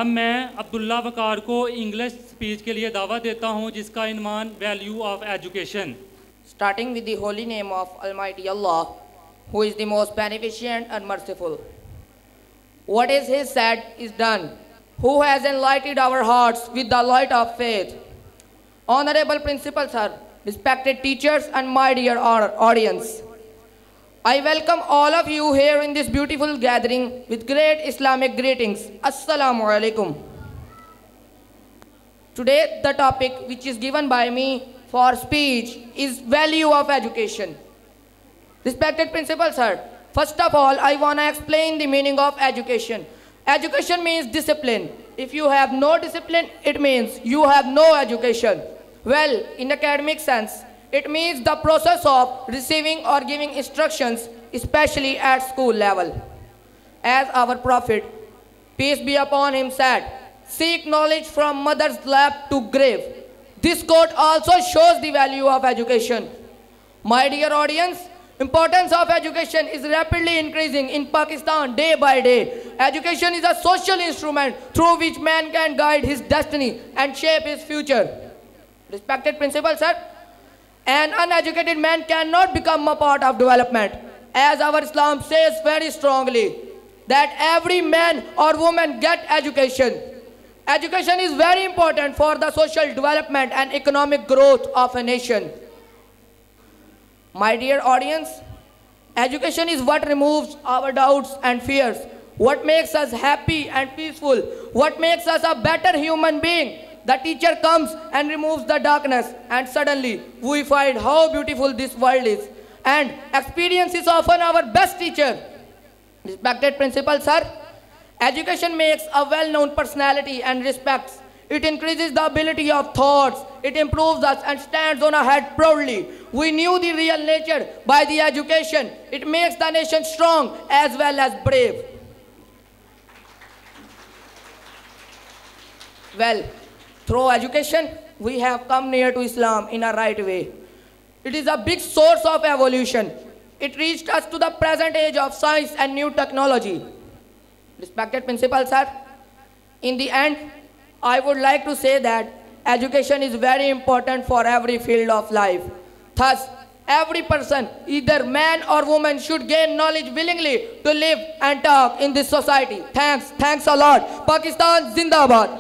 अब मैं अब्दुल्ला वकार को इंग्लिश स्पीच के लिए दावत देता हूँ जिसका इनवान value of education. Starting with the holy name of Almighty Allah, who is the most beneficent and merciful. What is His said is done, who has enlightened our hearts with the light of faith. Honorable Principal Sir, respected teachers and my dear audience, I welcome all of you here in this beautiful gathering with great Islamic greetings. Assalamu alaikum. Today the topic which is given by me for speech is value of education. Respected Principal Sir, first of all I want to explain the meaning of education. Education means discipline. If you have no discipline, it means you have no education. Well, in academic sense, it means the process of receiving or giving instructions, especially at school level. As our Prophet, peace be upon him, said, seek knowledge from mother's lap to grave. This quote also shows the value of education. My dear audience, importance of education is rapidly increasing in Pakistan day by day. Education is a social instrument through which man can guide his destiny and shape his future. Respected Principal Sir, an uneducated man cannot become a part of development, as our Islam says very strongly that every man or woman get education. Education is very important for the social development and economic growth of a nation. My dear audience, education is what removes our doubts and fears, what makes us happy and peaceful, what makes us a better human being. The teacher comes and removes the darkness, and suddenly we find how beautiful this world is. And experience is often our best teacher. Respected Principal Sir, education makes a well-known personality and respects. It increases the ability of thoughts. It improves us and stands on our head proudly. We knew the real nature by the education. It makes the nation strong as well as brave. Well, through education, we have come near to Islam in a right way. It is a big source of evolution. It reached us to the present age of science and new technology. Respected Principal Sir, in the end, I would like to say that education is very important for every field of life. Thus, every person, either man or woman, should gain knowledge willingly to live and talk in this society. Thanks a lot. Pakistan Zindabad.